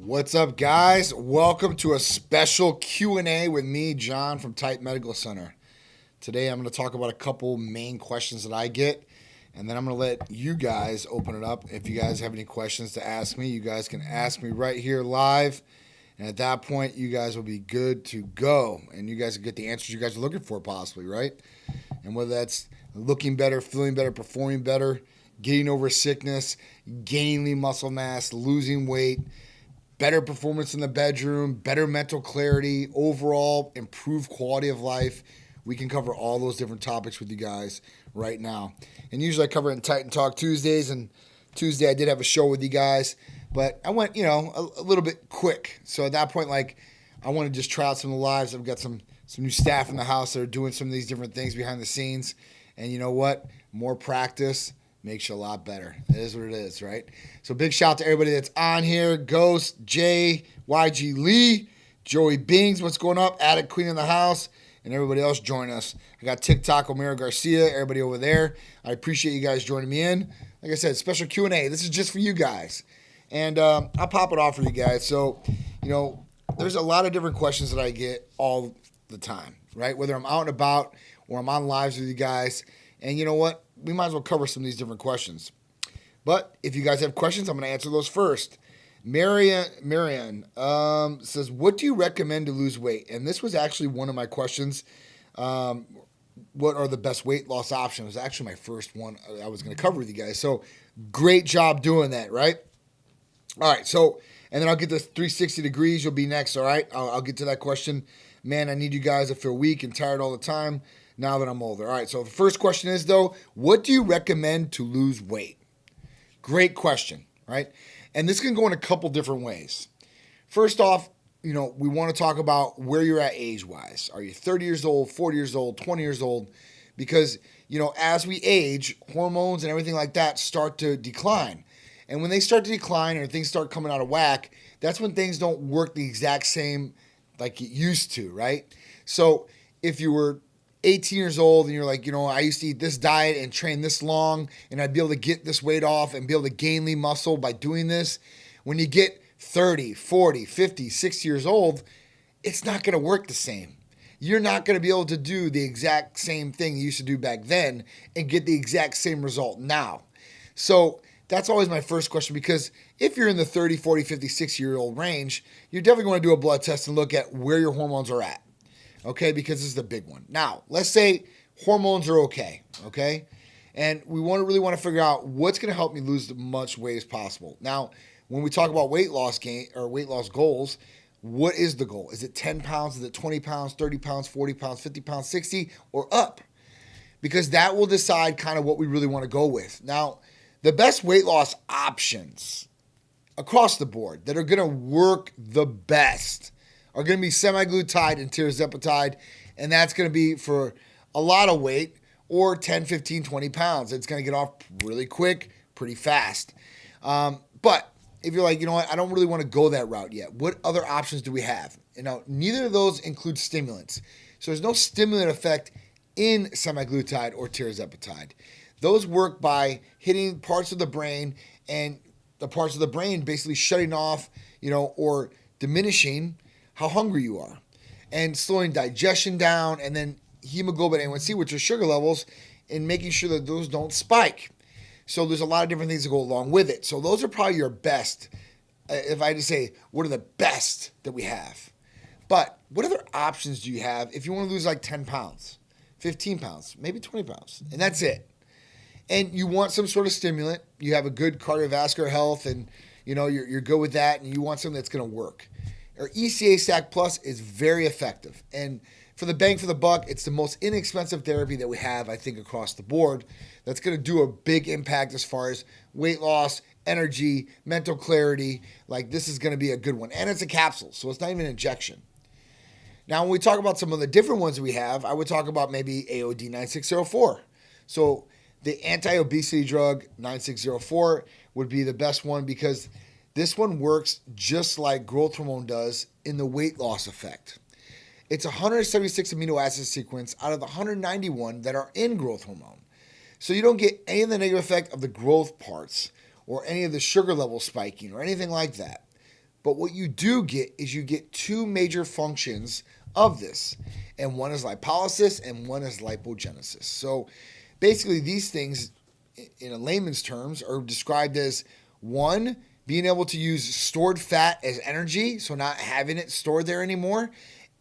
What's up, guys? Welcome to a special Q&A with me, John, from Titan Medical Center. Today, I'm going to talk about a couple main questions that I get, and then I'm going to let you guys open it up. If you guys have any questions to ask me, you guys can ask me right here live, and at that point, you guys will be good to go, and you guys will get the answers you guys are looking for, possibly, right? And whether that's looking better, feeling better, performing better, getting over sickness, gaining lean muscle mass, losing weight, better performance in the bedroom, better mental clarity, overall improved quality of life. We can cover all those different topics with you guys right now. And usually I cover it in Titan Talk Tuesdays, and Tuesday I did have a show with you guys, but I went, a little bit quick. So at that point, I want to just try out some of the lives. I've got some new staff in the house that are doing some of these different things behind the scenes. And you know what? More practice makes you a lot better. It is what it is, right? So big shout out to everybody that's on here. Ghost, Jay, YG Lee, Joey Bings, what's going up? Attic Queen in the house, and everybody else join us. I got TikTok, Omero Garcia, everybody over there. I appreciate you guys joining me in. Like I said, special Q&A. This is just for you guys. And I'll pop it off for you guys. So, there's a lot of different questions that I get all the time, right? Whether I'm out and about or I'm on lives with you guys. And you know what? We might as well cover some of these different questions. But if you guys have questions, I'm going to answer those first. Marianne says, what do you recommend to lose weight? And this was actually one of my questions. What are the best weight loss options? It was actually my first one I was going to cover with you guys. So great job doing that, right? All right. So, and then I'll get the 360 degrees. You'll be next. All right. I'll get to that question. Man, I need you guys to feel weak and tired all the time now that I'm older. All right, so the first question is, though, what do you recommend to lose weight? Great question, right? And this can go in a couple different ways. First off, we want to talk about where you're at age-wise. Are you 30 years old, 40 years old, 20 years old? Because, as we age, hormones and everything like that start to decline. And when they start to decline or things start coming out of whack, that's when things don't work the exact same like it used to, right? So if you were 18 years old and you're like, I used to eat this diet and train this long and I'd be able to get this weight off and be able to gain lean muscle by doing this. When you get 30, 40, 50, 60 years old, it's not going to work the same. You're not going to be able to do the exact same thing you used to do back then and get the exact same result now. So that's always my first question, because if you're in the 30, 40, 50, 60-year-old range, you're definitely going to do a blood test and look at where your hormones are at. Okay, because this is the big one. Now, let's say hormones are okay, and we really want to figure out what's going to help me lose as much weight as possible. Now, when we talk about weight loss goals, what is the goal? Is it 10 pounds? Is it 20 pounds, 30 pounds, 40 pounds, 50 pounds, 60, or up? Because that will decide kind of what we really want to go with. Now, the best weight loss options across the board that are going to work the best are going to be semaglutide and tirzepatide, and that's going to be for a lot of weight, or 10, 15, 20 pounds. It's going to get off really quick, pretty fast. But if you're like, I don't really want to go that route yet, what other options do we have? Neither of those include stimulants. So there's no stimulant effect in semaglutide or tirzepatide. Those work by hitting parts of the brain, and the parts of the brain basically shutting off, or diminishing how hungry you are, and slowing digestion down, and then hemoglobin A1C, which are sugar levels, and making sure that those don't spike. So there's a lot of different things that go along with it. So those are probably your best. If I had to say, what are the best that we have? But what other options do you have if you want to lose like 10 pounds, 15 pounds, maybe 20 pounds, and that's it? And you want some sort of stimulant, you have a good cardiovascular health, and you're good with that, and you want something that's going to work. Or ECA SAC Plus is very effective. And for the bang for the buck, it's the most inexpensive therapy that we have, I think, across the board. That's going to do a big impact as far as weight loss, energy, mental clarity. Like, this is going to be a good one. And it's a capsule, so it's not even an injection. Now, when we talk about some of the different ones we have, I would talk about maybe AOD 9604. So the anti-obesity drug 9604 would be the best one, because this one works just like growth hormone does in the weight loss effect. It's a 176 amino acid sequence out of the 191 that are in growth hormone. So you don't get any of the negative effect of the growth parts or any of the sugar level spiking or anything like that. But what you do get is you get two major functions of this. And one is lipolysis and one is lipogenesis. So basically these things, in a layman's terms, are described as one, being able to use stored fat as energy, so not having it stored there anymore,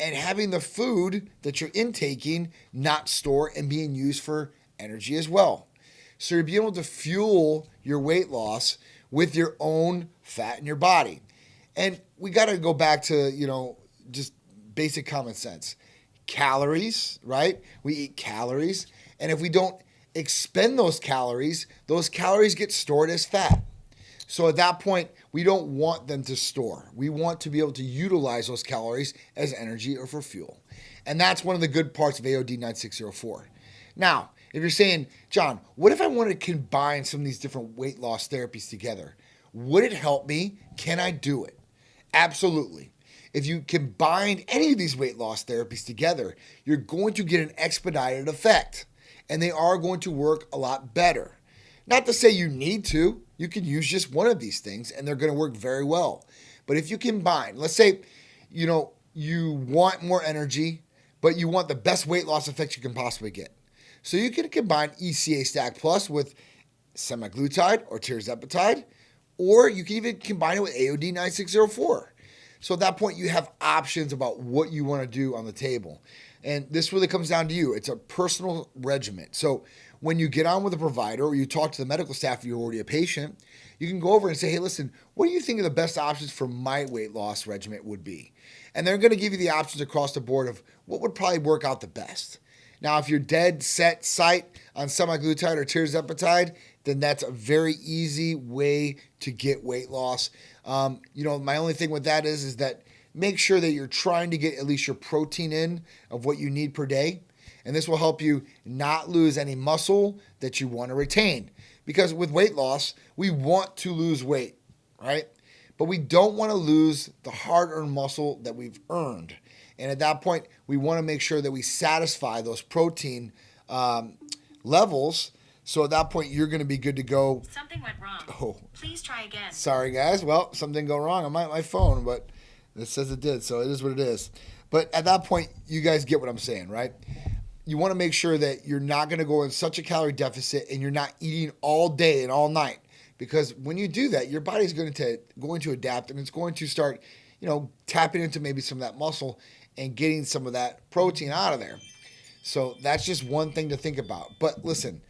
and having the food that you're intaking not store and being used for energy as well. So you're being able to fuel your weight loss with your own fat in your body. And we got to go back to, just basic common sense. Calories, right? We eat calories. And if we don't expend those calories get stored as fat. So at that point, we don't want them to store. We want to be able to utilize those calories as energy or for fuel. And that's one of the good parts of AOD 9604. Now, if you're saying, John, what if I want to combine some of these different weight loss therapies together? Would it help me? Can I do it? Absolutely. If you combine any of these weight loss therapies together, you're going to get an expedited effect. And they are going to work a lot better. Not to say you need to. You can use just one of these things and they're going to work very well. But if you combine, let's say, you want more energy, but you want the best weight loss effects you can possibly get. So you can combine ECA Stack Plus with semaglutide or tirzepatide, or you can even combine it with AOD 9604. So at that point, you have options about what you want to do on the table. And this really comes down to you. It's a personal regimen. So when you get on with a provider or you talk to the medical staff if you're already a patient, you can go over and say, hey, listen, what do you think are the best options for my weight loss regimen would be? And they're going to give you the options across the board of what would probably work out the best. Now, if you're dead set sight on semaglutide or tirzepatide, then that's a very easy way to get weight loss. My only thing with that is that make sure that you're trying to get at least your protein in of what you need per day. And this will help you not lose any muscle that you want to retain. Because with weight loss, we want to lose weight, right? But we don't want to lose the hard-earned muscle that we've earned. And at that point, we want to make sure that we satisfy those protein levels. So at that point, you're going to be good to go. Something went wrong. Oh. Please try again. Sorry, guys. Well, something go wrong on my phone, but it says it did, so it is what it is. But at that point, you guys get what I'm saying, right? You want to make sure that you're not going to go in such a calorie deficit and you're not eating all day and all night. Because when you do that, your body's going to adapt and it's going to start, tapping into maybe some of that muscle and getting some of that protein out of there. So that's just one thing to think about. But listen,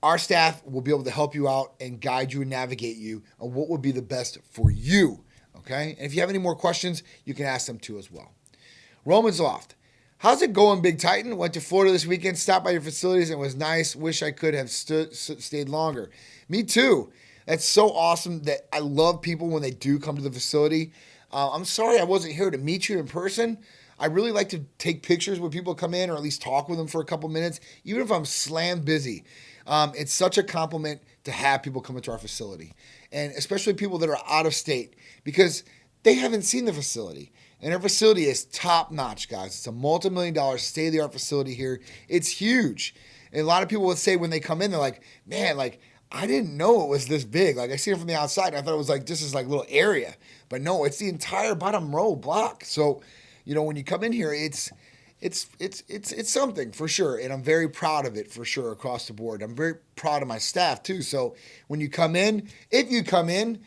our staff will be able to help you out and guide you and navigate you on what would be the best for you. Okay? And if you have any more questions, you can ask them too as well. Roman's Loft. How's it going, Big Titan? Went to Florida this weekend, stopped by your facilities, and it was nice. Wish I could have stayed longer. Me too. That's so awesome that I love people when they do come to the facility. I'm sorry I wasn't here to meet you in person. I really like to take pictures when people come in or at least talk with them for a couple minutes, even if I'm slammed busy. It's such a compliment to have people come into our facility, and especially people that are out of state because they haven't seen the facility. And our facility is top-notch, guys. It's a multi-million-dollar state-of-the-art facility here. It's huge. And a lot of people would say when they come in, they're like, man, I didn't know it was this big. I see it from the outside, and I thought it was this is a little area. But no, it's the entire bottom row block. So, when you come in here, it's something for sure. And I'm very proud of it for sure across the board. I'm very proud of my staff, too. So when you come in, if you come in,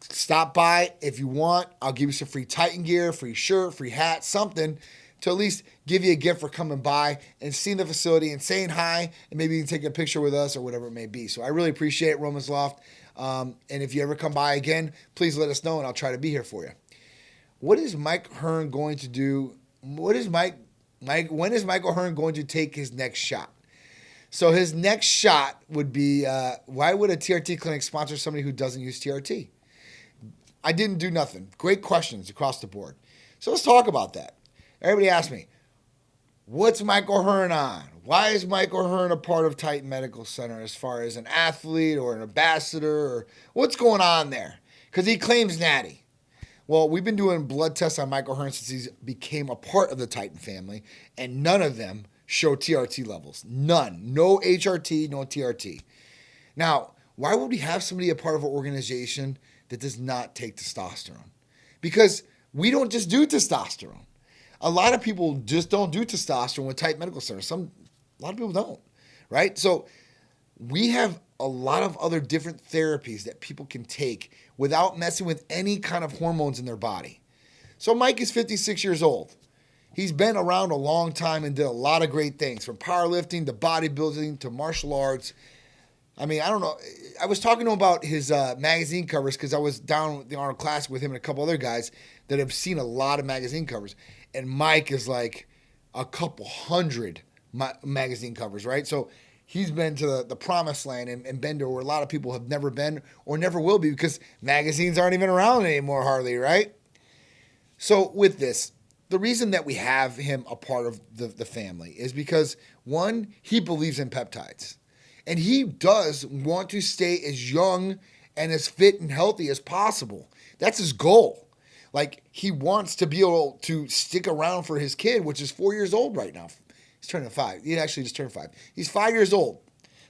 stop by if you want. I'll give you some free Titan gear, free shirt, free hat, something to at least give you a gift for coming by and seeing the facility and saying hi, and maybe you can take a picture with us or whatever it may be. So I really appreciate it, Roman's Loft. And if you ever come by again, please let us know and I'll try to be here for you. What is Mike Hearn going to do? When is Michael Hearn going to take his next shot? So his next shot would be, why would a TRT clinic sponsor somebody who doesn't use TRT? I didn't do nothing. Great questions across the board. So let's talk about that. Everybody asks me, what's Michael Hearn on? Why is Michael Hearn a part of Titan Medical Center as far as an athlete or an ambassador? Or what's going on there? Because he claims natty. Well, we've been doing blood tests on Michael Hearn since he became a part of the Titan family, and none of them show TRT levels. None. No HRT, no TRT. Now, why would we have somebody a part of an organization that does not take testosterone? because we don't just do testosterone. A lot of people just don't do testosterone with Titan Medical Center. A lot of people don't, right? So we have a lot of other different therapies that people can take without messing with any kind of hormones in their body. So Mike is 56 years old. He's been around a long time and did a lot of great things, from powerlifting to bodybuilding to martial arts. I mean, I don't know. I was talking to him about his magazine covers because I was down in our class with him and a couple other guys that have seen a lot of magazine covers. And Mike is like a couple hundred magazine covers, right? So he's been to the promised land and been to where a lot of people have never been or never will be because magazines aren't even around anymore, hardly, right? So with this, the reason that we have him a part of the family is because, one, he believes in peptides. And he does want to stay as young and as fit and healthy as possible. That's his goal. Like, he wants to be able to stick around for his kid, which is 4 years old right now. He's turning 5. He actually just turned 5. He's 5 years old.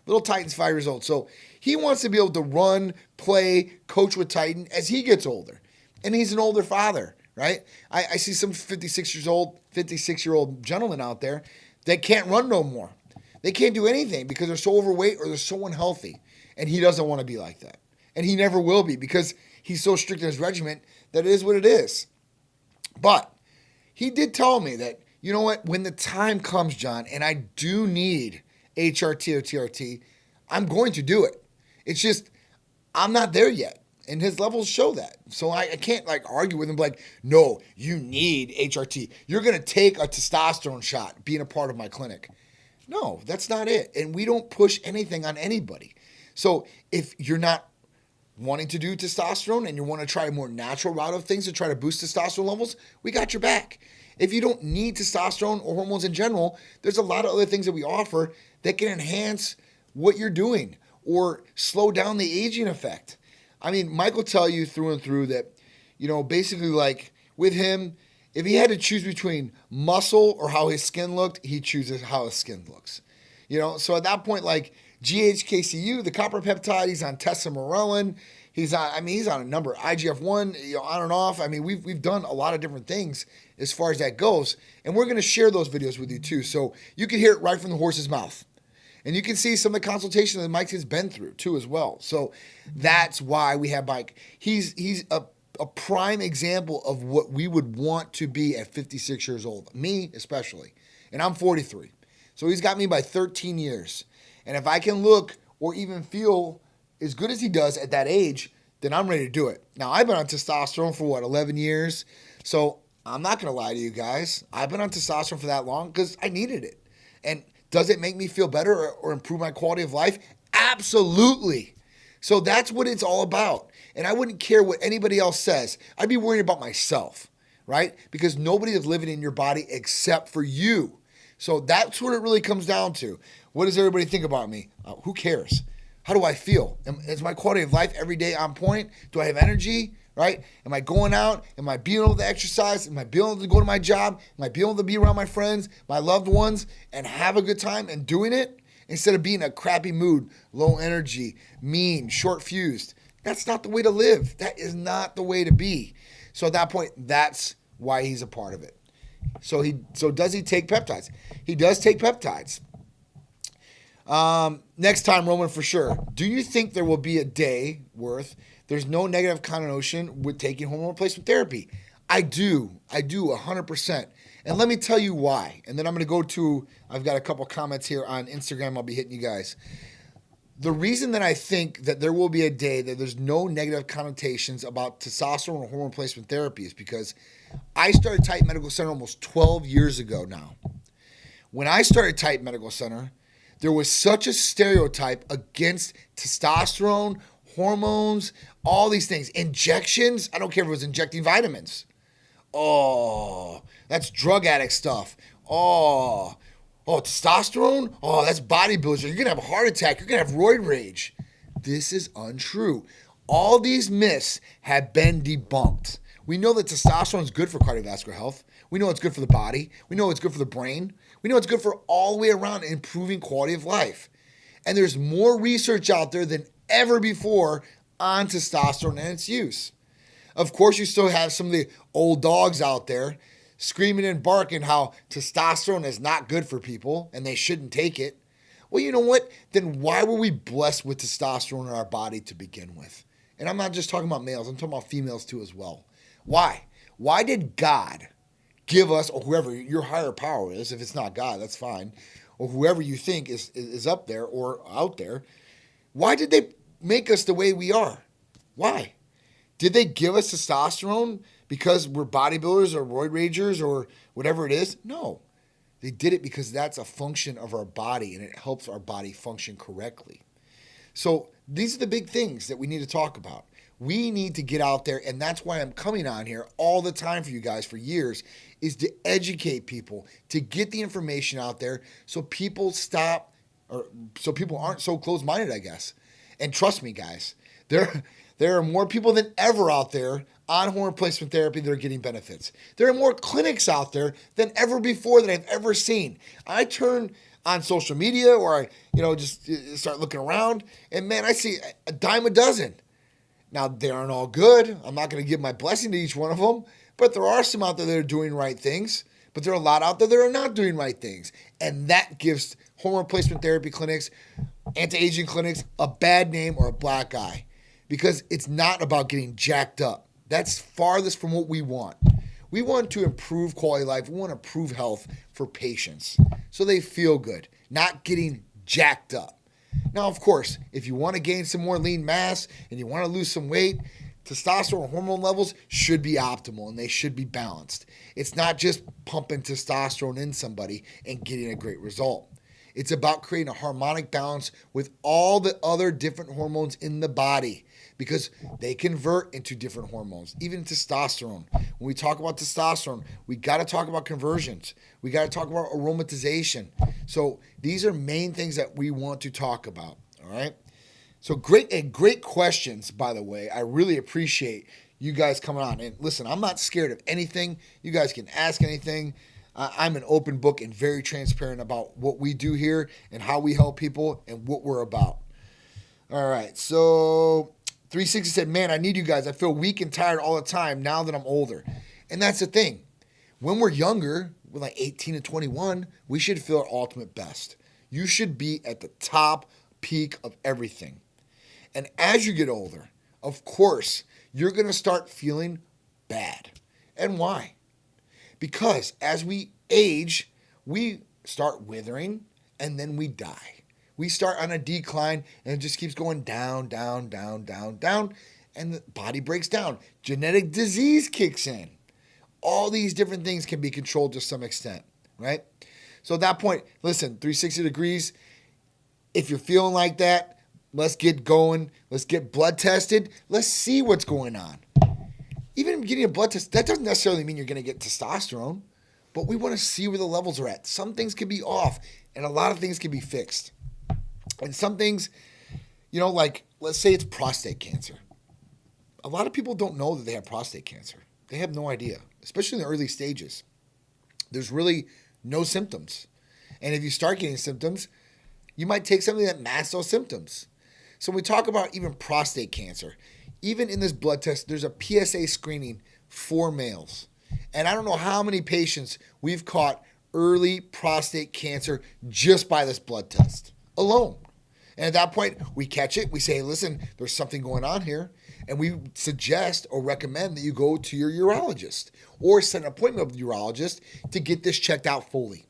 Little Titan's 5 years old. So he wants to be able to run, play, coach with Titan as he gets older. And he's an older father, right? I see some 56-year-old gentlemen out there that can't run no more. They can't do anything because they're so overweight or they're so unhealthy. And he doesn't want to be like that. And he never will be because he's so strict in his regimen that it is what it is. But he did tell me that, you know what, when the time comes, John, and I do need HRT or TRT, I'm going to do it. It's just, I'm not there yet. And his levels show that. So I can't argue with him like, no, you need HRT. You're going to take a testosterone shot being a part of my clinic. No, that's not it. And we don't push anything on anybody. So if you're not wanting to do testosterone and you want to try a more natural route of things to try to boost testosterone levels, we got your back. If you don't need testosterone or hormones in general, there's a lot of other things that we offer that can enhance what you're doing or slow down the aging effect. I mean, Mike will tell you through and through that, basically with him, if he had to choose between muscle or how his skin looked, he chooses how his skin looks. So at that point, GHKCU, the copper peptide, he's on testosterone. He's on a number, IGF-1, on and off. I mean, we've done a lot of different things as far as that goes. And we're going to share those videos with you too. So you can hear it right from the horse's mouth. And you can see some of the consultation that Mike has been through too as well. So that's why we have Mike. He's a prime example of what we would want to be at 56 years old. Me especially. And I'm 43. So he's got me by 13 years. And if I can look or even feel as good as he does at that age, then I'm ready to do it. Now, I've been on testosterone for 11 years? So I'm not going to lie to you guys. I've been on testosterone for that long because I needed it. And does it make me feel better or improve my quality of life? Absolutely. So that's what it's all about. And I wouldn't care what anybody else says. I'd be worried about myself, right? Because nobody is living in your body except for you. So that's what it really comes down to. What does everybody think about me? Who cares? How do I feel? Is my quality of life every day on point? Do I have energy, right? Am I going out? Am I being able to exercise? Am I being able to go to my job? Am I being able to be around my friends, my loved ones, and have a good time and doing it? Instead of being in a crappy mood, low energy, mean, short-fused. That's not the way to live. That is not the way to be. So at that point, that's why he's a part of it. So does he take peptides? He does take peptides. Next time, Roman, for sure. Do you think there will be a day worth there's no negative connotation with taking hormone replacement therapy? I do 100%. And let me tell you why. And then I'm going to I've got a couple comments here on Instagram I'll be hitting you guys. The reason that I think that there will be a day that there's no negative connotations about testosterone or hormone replacement therapy is because I started Titan Medical Center almost 12 years ago now. When I started Titan Medical Center, there was such a stereotype against testosterone, hormones, all these things. Injections, I don't care if it was injecting vitamins. Oh, that's drug addict stuff. Oh, testosterone? Oh, that's bodybuilders. You're going to have a heart attack. You're going to have roid rage. This is untrue. All these myths have been debunked. We know that testosterone is good for cardiovascular health. We know it's good for the body. We know it's good for the brain. We know it's good for all the way around improving quality of life. And there's more research out there than ever before on testosterone and its use. Of course, you still have some of the old dogs out there screaming and barking how testosterone is not good for people and they shouldn't take it. Well, you know what? Then why were we blessed with testosterone in our body to begin with? And I'm not just talking about males, I'm talking about females too as well. Why? Why did God give us, or whoever your higher power is, if it's not God, that's fine, or whoever you think is up there or out there, why did they make us the way we are? Why? Did they give us testosterone because we're bodybuilders or roid ragers or whatever it is? No. They did it because that's a function of our body and it helps our body function correctly. So these are the big things that we need to talk about. We need to get out there, and that's why I'm coming on here all the time for you guys for years, is to educate people, to get the information out there so people stop, or so people aren't so closed-minded, I guess. And trust me, guys, there are more people than ever out there on hormone replacement therapy that are getting benefits. There are more clinics out there than ever before that I've ever seen. I turn on social media or I, just start looking around, and man, I see a dime a dozen. Now, they aren't all good. I'm not going to give my blessing to each one of them, but there are some out there that are doing right things, but there are a lot out there that are not doing right things. And that gives hormone replacement therapy clinics, anti-aging clinics, a bad name or a black eye because it's not about getting jacked up. That's farthest from what we want. We want to improve quality of life. We want to improve health for patients so they feel good, not getting jacked up. Now, of course, if you want to gain some more lean mass and you want to lose some weight, testosterone hormone levels should be optimal and they should be balanced. It's not just pumping testosterone in somebody and getting a great result. It's about creating a harmonic balance with all the other different hormones in the body because they convert into different hormones, even testosterone. When we talk about testosterone, we got to talk about conversions. We got to talk about aromatization. So these are main things that we want to talk about, all right? So great questions, by the way. I really appreciate you guys coming on. And listen, I'm not scared of anything. You guys can ask anything. I'm an open book and very transparent about what we do here and how we help people and what we're about. All right, so 360 said, man, I need you guys. I feel weak and tired all the time now that I'm older. And that's the thing. When we're younger, we're like 18 to 21, we should feel our ultimate best. You should be at the top peak of everything. And as you get older, of course, you're going to start feeling bad. And why? Because as we age, we start withering and then we die. We start on a decline and it just keeps going down, down, down, down, down, and the body breaks down. Genetic disease kicks in. All these different things can be controlled to some extent, right? So at that point, listen, 360 degrees, if you're feeling like that, let's get going. Let's get blood tested. Let's see what's going on. Even getting a blood test, that doesn't necessarily mean you're going to get testosterone, but we want to see where the levels are at. Some things can be off, and a lot of things can be fixed. And some things, like let's say it's prostate cancer. A lot of people don't know that they have prostate cancer. They have no idea, especially in the early stages. There's really no symptoms. And if you start getting symptoms, you might take something that masks those symptoms. So when we talk about even prostate cancer, even in this blood test, there's a PSA screening for males. And I don't know how many patients we've caught early prostate cancer just by this blood test alone. And at that point, we catch it. We say, listen, there's something going on here. And we suggest or recommend that you go to your urologist or set an appointment with a urologist to get this checked out fully.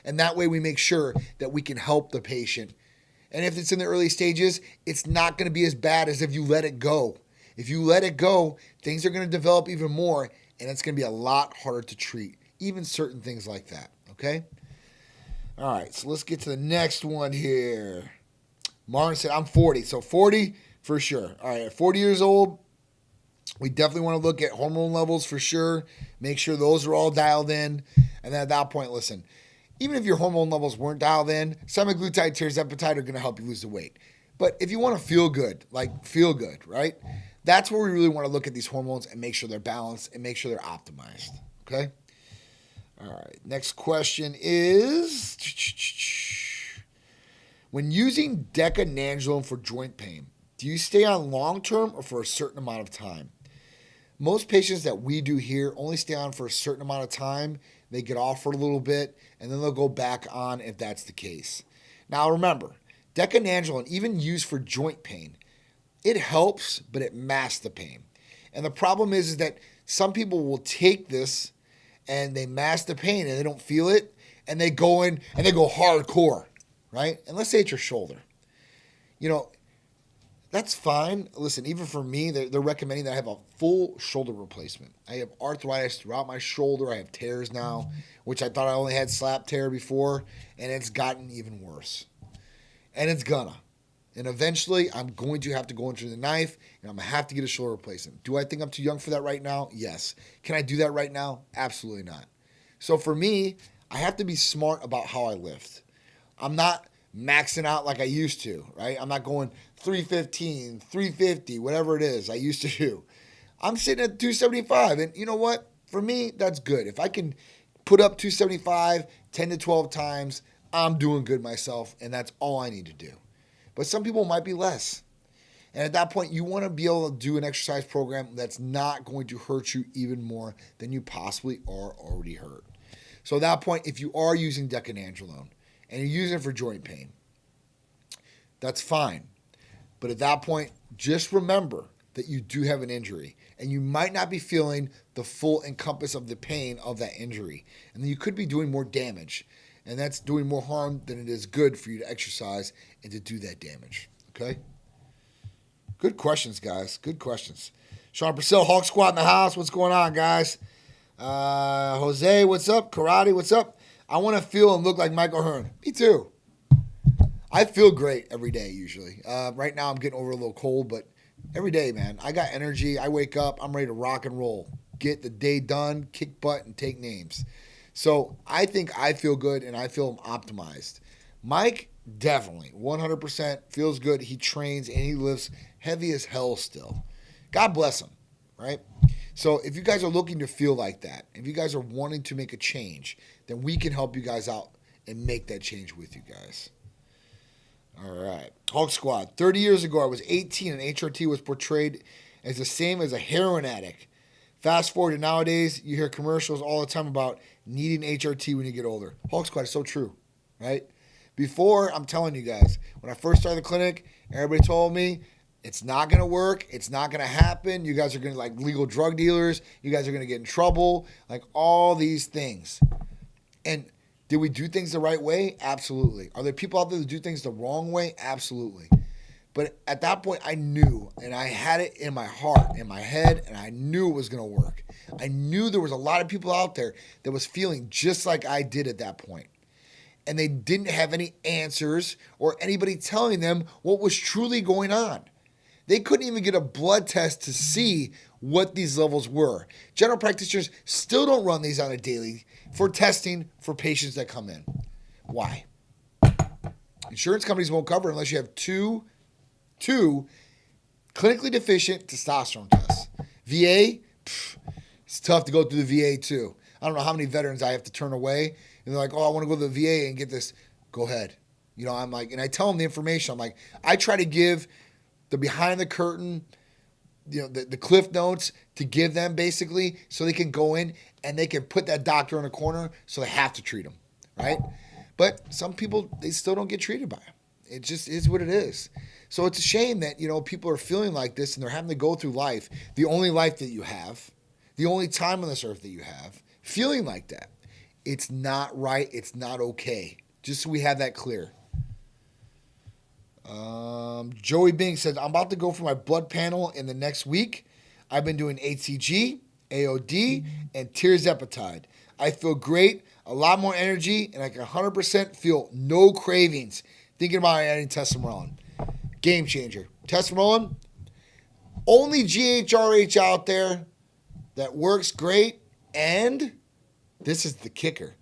And that way we make sure that we can help the patient. And if it's in the early stages, it's not going to be as bad as if you let it go. If you let it go, things are going to develop even more, and it's going to be a lot harder to treat, even certain things like that, okay? All right, so let's get to the next one here. Martin said, I'm 40. So 40 for sure. All right, at 40 years old, we definitely want to look at hormone levels for sure. Make sure those are all dialed in. And then at that point, listen, even if your hormone levels weren't dialed in, semaglutide, tirzepatide are going to help you lose the weight. But if you want to feel good, right? That's where we really want to look at these hormones and make sure they're balanced and make sure they're optimized, okay? All right, next question is, when using DecaNil for joint pain, do you stay on long-term or for a certain amount of time? most patients that we do here only stay on for a certain amount of time. They get off for a little bit, and then they'll go back on if that's the case. Now remember, DecaNil, even used for joint pain, it helps, but it masks the pain. And the problem is that some people will take this and they mask the pain and they don't feel it, and they go in and they go hardcore, right? And let's say it's your shoulder. That's fine. Listen, even for me, they're recommending that I have a full shoulder replacement. I have arthritis throughout my shoulder. I have tears now, which I thought I only had slap tear before, and it's gotten even worse. And it's gonna. And eventually, I'm going to have to go into the knife, and I'm going to have to get a shoulder replacement. Do I think I'm too young for that right now? Yes. Can I do that right now? Absolutely not. So for me, I have to be smart about how I lift. I'm not maxing out like I used to, right? I'm not going 315, 350, whatever it is I used to do. I'm sitting at 275, and you know what? For me, that's good. If I can put up 275 10 to 12 times, I'm doing good myself, and that's all I need to do. But some people might be less. And at that point, you want to be able to do an exercise program that's not going to hurt you even more than you possibly are already hurt. So at that point, if you are using DecaNil and you're using it for joint pain, that's fine. But at that point, just remember that you do have an injury, and you might not be feeling the full encompass of the pain of that injury. And then you could be doing more damage. And that's doing more harm than it is good for you to exercise and to do that damage. Okay? Good questions, guys. Good questions. Sean Purcell, Hawk Squad in the house. What's going on, guys? Jose, what's up? Karate, what's up? I want to feel and look like Michael Hearn. Me too. I feel great every day, usually. Right now, I'm getting over a little cold, but every day, man, I got energy. I wake up. I'm ready to rock and roll. Get the day done, kick butt, and take names. So I think I feel good and I feel optimized. Mike definitely 100% feels good. He trains and he lifts heavy as hell still. God bless him, right? So if you guys are looking to feel like that, if you guys are wanting to make a change, then we can help you guys out and make that change with you guys. All right. Hawk Squad. 30 years ago, I was 18 and HRT was portrayed as the same as a heroin addict. Fast forward to nowadays, you hear commercials all the time about needing HRT when you get older. Hawk Squad is so true, right? Before, I'm telling you guys, when I first started the clinic, everybody told me it's not going to work. It's not going to happen. You guys are going to like legal drug dealers. You guys are going to get in trouble. Like all these things. And did we do things the right way? Absolutely. Are there people out there that do things the wrong way? Absolutely. But at that point, I knew, and I had it in my heart, in my head, and I knew it was going to work. I knew there was a lot of people out there that was feeling just like I did at that point. And they didn't have any answers or anybody telling them what was truly going on. They couldn't even get a blood test to see what these levels were. General practitioners still don't run these on a daily for testing for patients that come in. Why? Insurance companies won't cover it unless you have two clinically deficient testosterone tests. VA, it's tough to go through the VA too. I don't know how many veterans I have to turn away. And they're like, oh, I want to go to the VA and get this. Go ahead. I'm like, and I tell them the information. I'm like, I try to give the behind the curtain, the cliff notes to give them basically so they can go in and they can put that doctor in a corner so they have to treat them, right? But some people, they still don't get treated by them. It just is what it is. So it's a shame that, people are feeling like this and they're having to go through life, the only life that you have, the only time on this earth that you have, feeling like that. It's not right. It's not okay. Just so we have that clear. Joey Bing says, I'm about to go for my blood panel in the next week. I've been doing HCG, AOD, and tirzepatide. I feel great, a lot more energy, and I can 100% feel no cravings. Thinking about adding testosterone. Game changer. Testosterone, only GHRH out there that works great, and this is the kicker.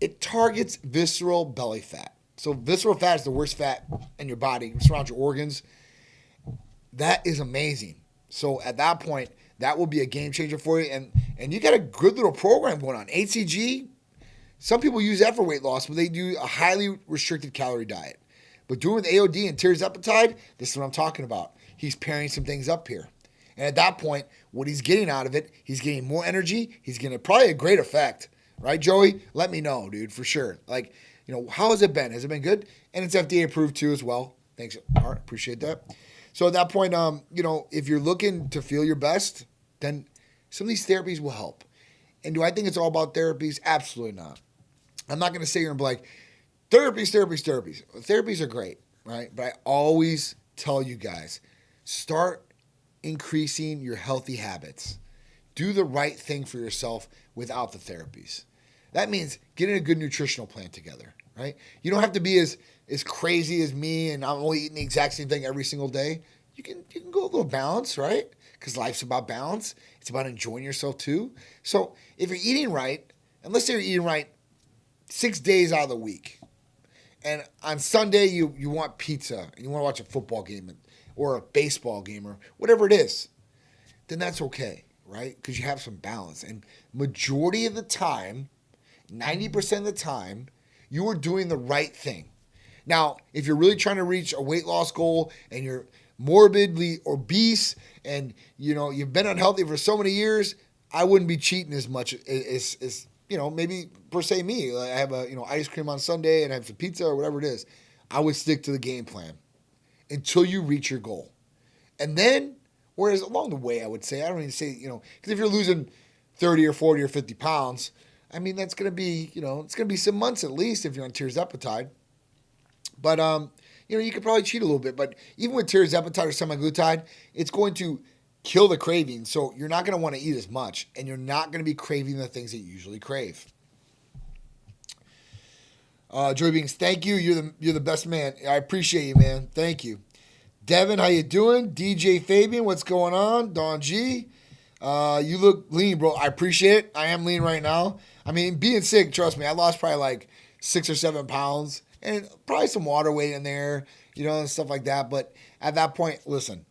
It targets visceral belly fat. So visceral fat is the worst fat in your body. It surrounds your organs. That is amazing. So at that point, that will be a game changer for you. And you got a good little program going on. HCG, some people use that for weight loss, but they do a highly restricted calorie diet. But doing with AOD and tirzepatide, this is what I'm talking about. He's pairing some things up here. And at that point, what he's getting out of it, he's getting more energy. He's getting probably a great effect. Right, Joey? Let me know, dude, for sure. Like, how has it been? Has it been good? And it's FDA approved too as well. Thanks, Art. Appreciate that. So at that point, if you're looking to feel your best, then some of these therapies will help. And do I think it's all about therapies? Absolutely not. I'm not going to sit here and be like, therapies. Therapies are great, right? But I always tell you guys, start increasing your healthy habits. Do the right thing for yourself without the therapies. That means getting a good nutritional plan together, right? You don't have to be as crazy as me and I'm only eating the exact same thing every single day. You can go a little balance, right? Because life's about balance. It's about enjoying yourself too. So if you're eating right, and let's say you're eating right 6 days out of the week, and on Sunday you want pizza and you want to watch a football game or a baseball game or whatever it is, then that's okay, right? Because you have some balance. And majority of the time, 90% of the time, you are doing the right thing. Now, if you're really trying to reach a weight loss goal and you're morbidly obese and you've been unhealthy for so many years, I wouldn't be cheating as much as maybe per se me. Like I have ice cream on Sunday and I have some pizza or whatever it is. I would stick to the game plan until you reach your goal. And then, whereas along the way, I would say, I don't even say, because if you're losing 30 or 40 or 50 pounds, I mean, that's going to be, it's going to be some months at least if you're on tirzepatide. But, you could probably cheat a little bit. But even with tirzepatide or semaglutide, it's going to kill the craving. So you're not going to want to eat as much. And you're not going to be craving the things that you usually crave. Joy Beings, thank you. You're the best man. I appreciate you, man. Thank you. Devin, how you doing? DJ Fabian, what's going on? Don G, you look lean, bro. I appreciate it. I am lean right now. I mean, being sick, trust me, I lost probably like 6 or 7 pounds and probably some water weight in there, and stuff like that. But at that point, listen,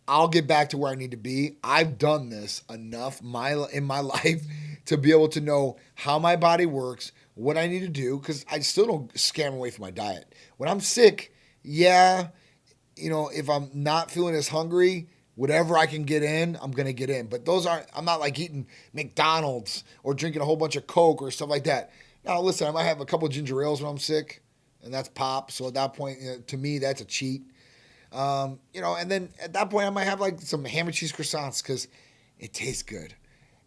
I'll get back to where I need to be. I've done this enough in my life to be able to know how my body works, what I need to do, because I still don't scam away from my diet. When I'm sick, yeah, if I'm not feeling as hungry, whatever I can get in, I'm going to get in. But I'm not like eating McDonald's or drinking a whole bunch of Coke or stuff like that. Now, listen, I might have a couple of ginger ales when I'm sick, and that's pop. So at that point, to me, that's a cheat. And then at that point, I might have like some ham and cheese croissants because it tastes good.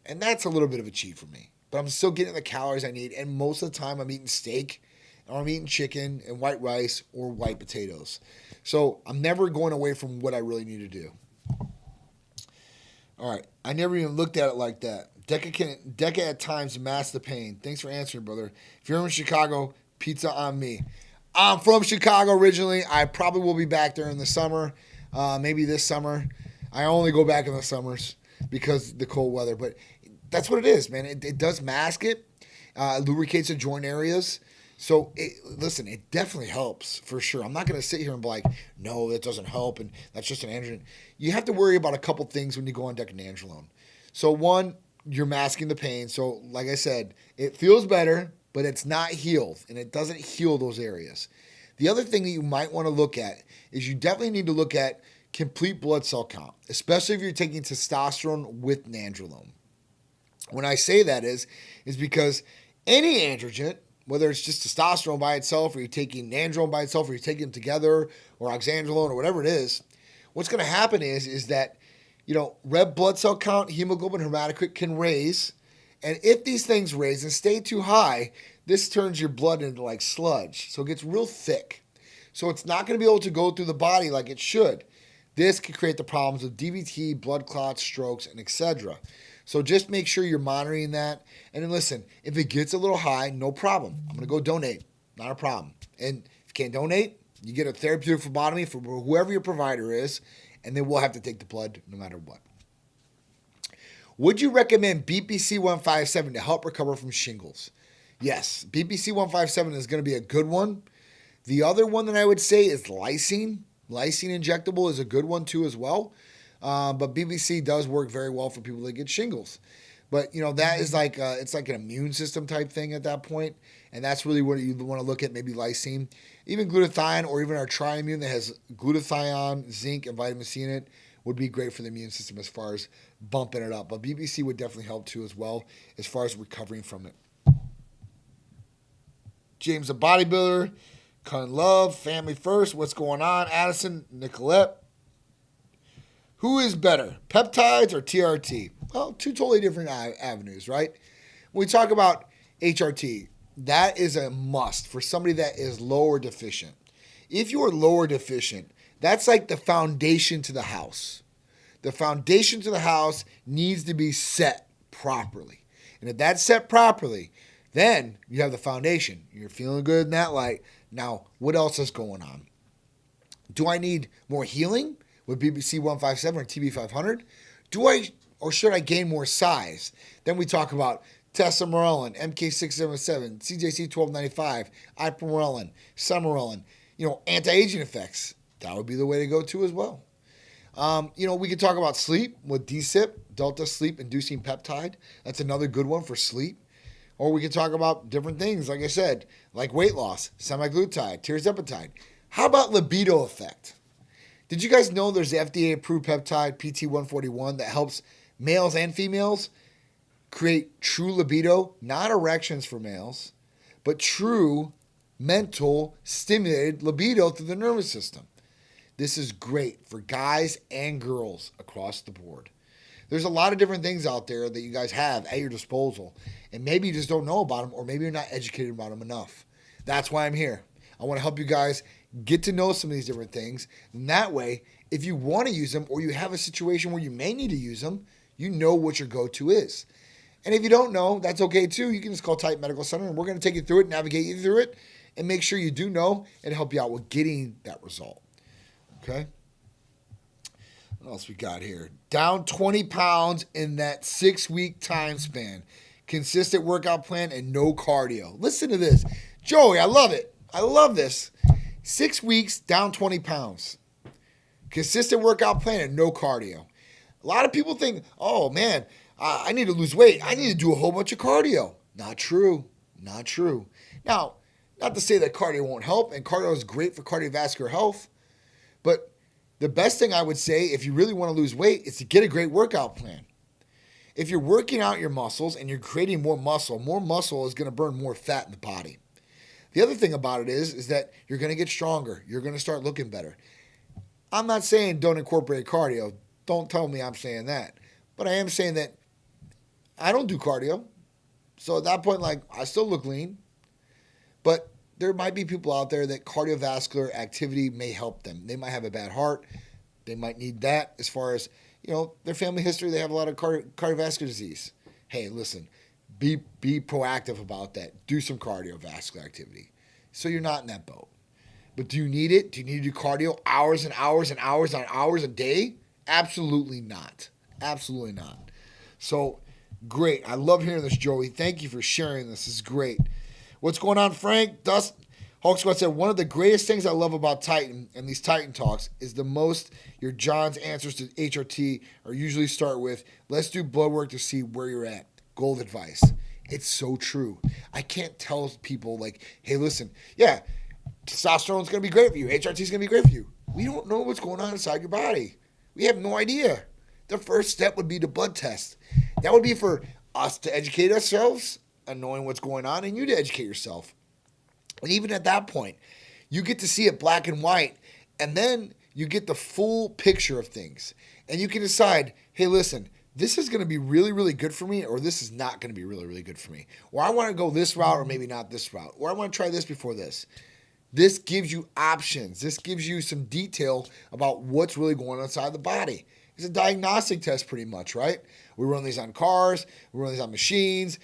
And that's a little bit of a cheat for me. But I'm still getting the calories I need. And most of the time, I'm eating steak, or I'm eating chicken and white rice or white potatoes. So I'm never going away from what I really need to do. All right. I never even looked at it like that. Deca at times mask the pain. Thanks for answering, brother. If you're in Chicago, pizza on me. I'm from Chicago originally. I probably will be back there in the summer. Maybe this summer. I only go back in the summers because of the cold weather. But that's what it is, man. It does mask it. Lubricates the joint areas. So, listen, it definitely helps for sure. I'm not going to sit here and be like, no, that doesn't help, and that's just an androgen. You have to worry about a couple things when you go on decanandrolone. So, one, you're masking the pain. So, like I said, it feels better, but it's not healed, and it doesn't heal those areas. The other thing that you might want to look at is you definitely need to look at complete blood cell count, especially if you're taking testosterone with nandrolone. When I say that is because any androgen, whether it's just testosterone by itself, or you're taking nandrolone by itself, or you're taking them together, or oxandrolone, or whatever it is, what's going to happen is that, red blood cell count, hemoglobin, hematocrit can raise. And if these things raise and stay too high, this turns your blood into like sludge. So it gets real thick. So it's not going to be able to go through the body like it should. This could create the problems of DVT, blood clots, strokes, and etc. So just make sure you're monitoring that. And then listen, if it gets a little high, no problem. I'm going to go donate. Not a problem. And if you can't donate, you get a therapeutic phlebotomy for whoever your provider is, and then we'll have to take the blood no matter what. Would you recommend BPC 157 to help recover from shingles? Yes, BPC 157 is going to be a good one. The other one that I would say is lysine. Lysine injectable is a good one too as well. But BBC does work very well for people that get shingles. But, that is like, it's like an immune system type thing at that point. And that's really what you want to look at, maybe lysine. Even glutathione or even our Triimmune that has glutathione, zinc, and vitamin C in it would be great for the immune system as far as bumping it up. But BBC would definitely help too as well as far as recovering from it. James the bodybuilder, Con Love, family first. What's going on? Addison Nicollet. Who is better, peptides or TRT? Well, two totally different avenues, right? When we talk about HRT, that is a must for somebody that is lower deficient. If you are lower deficient, that's like the foundation to the house. The foundation to the house needs to be set properly. And if that's set properly, then you have the foundation. You're feeling good in that light. Now, what else is going on? Do I need more healing with BBC 157 or TB 500? Or should I gain more size? Then we talk about testosterone, MK677, CJC 1295, ipamorelin, samorelin, anti-aging effects. That would be the way to go too as well. We could talk about sleep with DSIP, Delta Sleep Inducing Peptide. That's another good one for sleep. Or we could talk about different things, like I said, like weight loss, semaglutide, tirzepatide. How about libido effect? Did you guys know there's the FDA-approved peptide, PT141, that helps males and females create true libido, not erections for males, but true mental stimulated libido through the nervous system. This is great for guys and girls across the board. There's a lot of different things out there that you guys have at your disposal, and maybe you just don't know about them, or maybe you're not educated about them enough. That's why I'm here. I want to help you guys get to know some of these different things, and that way, if you want to use them, or you have a situation where you may need to use them, you know what your go-to is. And if you don't know, that's okay too. You can just call Titan Medical Center, and we're going to take you through it, navigate you through it, and make sure you do know and help you out with getting that result. Okay? What else we got here? Down 20 pounds in that 6-week time span. Consistent workout plan and no cardio. Listen to this. Joey, I love it. I love this. 6 weeks, down 20 pounds. Consistent workout plan and no cardio. A lot of people think, oh man, I need to lose weight. I need to do a whole bunch of cardio. Not true. Not true. Now, not to say that cardio won't help, and cardio is great for cardiovascular health, but the best thing I would say if you really want to lose weight is to get a great workout plan. If you're working out your muscles and you're creating more muscle is going to burn more fat in the body. The other thing about it is that you're going to get stronger. You're going to start looking better. I'm not saying don't incorporate cardio. Don't tell me I'm saying that. But I am saying that I don't do cardio. So at that point, I still look lean. But there might be people out there that cardiovascular activity may help them. They might have a bad heart. They might need that as far as, their family history. They have a lot of cardiovascular disease. Hey, listen, be proactive about that. Do some cardiovascular activity so you're not in that boat. But do you need it? Do you need to do cardio hours and hours and hours on hours a day? Absolutely not. Absolutely not. So, great. I love hearing this, Joey. Thank you for sharing this. This is great. What's going on, Frank? Hulk Squad said, one of the greatest things I love about Titan and these Titan talks is your John's answers to HRT are usually start with, let's do blood work to see where you're at. Gold advice. It's so true. I can't tell people hey, listen, yeah, testosterone's going to be great for you. HRT's going to be great for you. We don't know what's going on inside your body. We have no idea. The first step would be the blood test. That would be for us to educate ourselves and knowing what's going on, and you to educate yourself. And even at that point, you get to see it black and white, and then you get the full picture of things. And you can decide, hey, listen, this is going to be really, really good for me, or this is not going to be really, really good for me. Or I want to go this route or maybe not this route. Or I want to try this before this. This gives you options. This gives you some detail about what's really going on inside the body. It's a diagnostic test pretty much, right? We run these on cars. We run these on machines.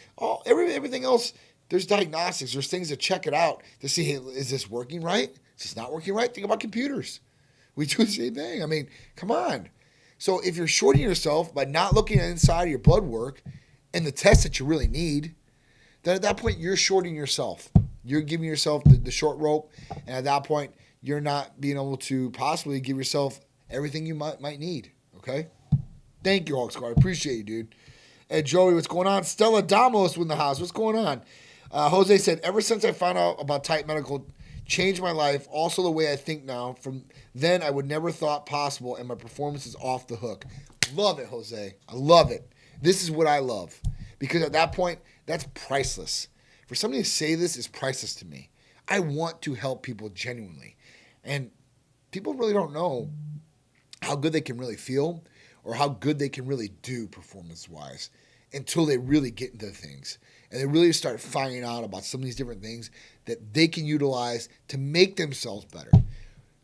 Everything else, there's diagnostics. There's things to check it out to see, hey, is this working right? Is this not working right? Think about computers. We do the same thing. I mean, come on. So if you're shorting yourself by not looking inside of your blood work and the tests that you really need, then at that point, you're shorting yourself. You're giving yourself the short rope, and at that point, you're not being able to possibly give yourself everything you might need, okay? Thank you, Hulk Squad. I appreciate you, dude. And Joey, what's going on? Stella Damos in the house. What's going on? Jose said, ever since I found out about Titan Medical Changed my life, also the way I think now. From then, I would never thought possible, and my performance is off the hook. Love it, Jose. I love it. This is what I love. Because at that point, that's priceless. For somebody to say this is priceless to me. I want to help people genuinely. And people really don't know how good they can really feel or how good they can really do performance-wise until they really get into things. And they really start finding out about some of these different things that they can utilize to make themselves better.